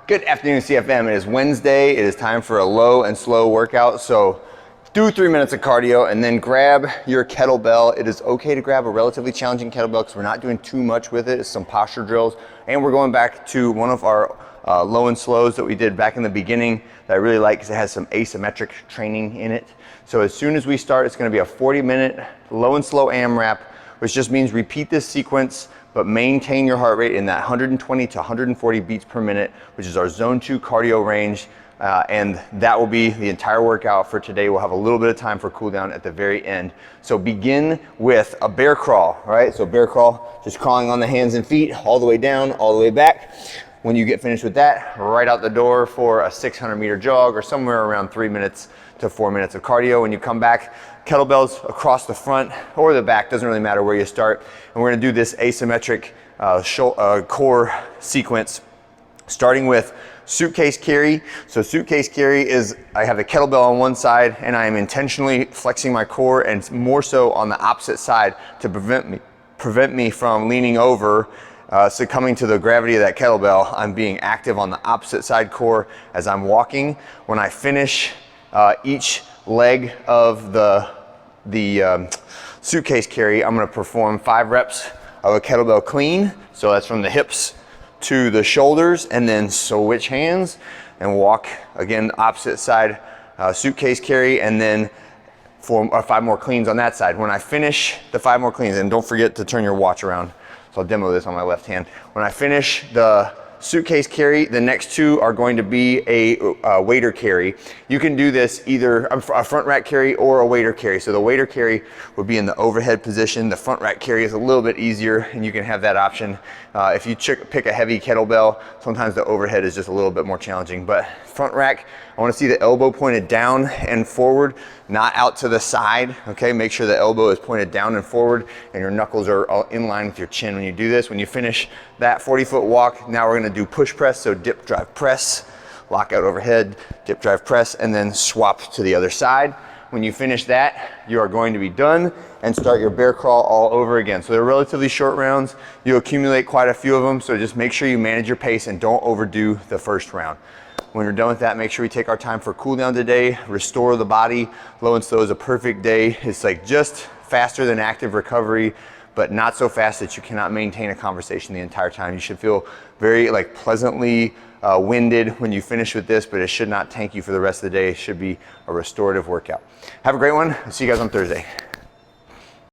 Good afternoon, CFM. It is Wednesday. It is time for a low and slow workout. So do 3 minutes of cardio and then grab your kettlebell. It is okay to grab a relatively challenging kettlebell because we're not doing too much with it. It's some posture drills. And we're going back to one of our low and slows that we did back in the beginning that I really like because it has some asymmetric training in it. So as soon as we start, it's going to be a 40-minute low and slow AMRAP, which just means repeat this sequence but maintain your heart rate in that 120 to 140 beats per minute, which is our zone 2 cardio range. And that will be the entire workout for today. We'll have a little bit of time for cool down at the very end. So begin with a bear crawl, right? So bear crawl, just crawling on the hands and feet all the way down, all the way back. When you get finished with that, right out the door for a 600-meter jog or somewhere around 3 minutes to 4 minutes of cardio. When you come back, kettlebells across the front or the back, doesn't really matter where you start. And we're gonna do this asymmetric core sequence, starting with suitcase carry. So suitcase carry is, I have the kettlebell on one side and I am intentionally flexing my core and more so on the opposite side to prevent me from leaning over, succumbing to the gravity of that kettlebell. I'm being active on the opposite side core as I'm walking. When I finish each leg of the suitcase carry, I'm gonna perform 5 reps of a kettlebell clean. So that's from the hips to the shoulders, and then switch hands and walk again opposite side suitcase carry, and then 5 more cleans on that side. When I finish the 5 more cleans, and don't forget to turn your watch around, so I'll demo this on my left hand. When I finish the suitcase carry, the next 2 are going to be a wader carry. You can do this either a front rack carry or a wader carry. So the wader carry would be in the overhead position. The front rack carry is a little bit easier and you can have that option. If you pick a heavy kettlebell, sometimes the overhead is just a little bit more challenging. But front rack, I want to see the elbow pointed down and forward, not out to the side, okay? Make sure the elbow is pointed down and forward and your knuckles are all in line with your chin when you do this. When you finish that 40-foot walk, now we're gonna do push press, so dip, drive, press, lock out overhead, dip, drive, press, and then swap to the other side. When you finish that, you are going to be done and start your bear crawl all over again. So they're relatively short rounds. You accumulate quite a few of them, so just make sure you manage your pace and don't overdo the first round. When we're done with that, make sure we take our time for cool down today, restore the body. Low and slow is a perfect day. It's like just faster than active recovery, but not so fast that you cannot maintain a conversation the entire time. You should feel very pleasantly winded when you finish with this, but it should not tank you for the rest of the day. It should be a restorative workout. Have a great one. I'll see you guys on Thursday.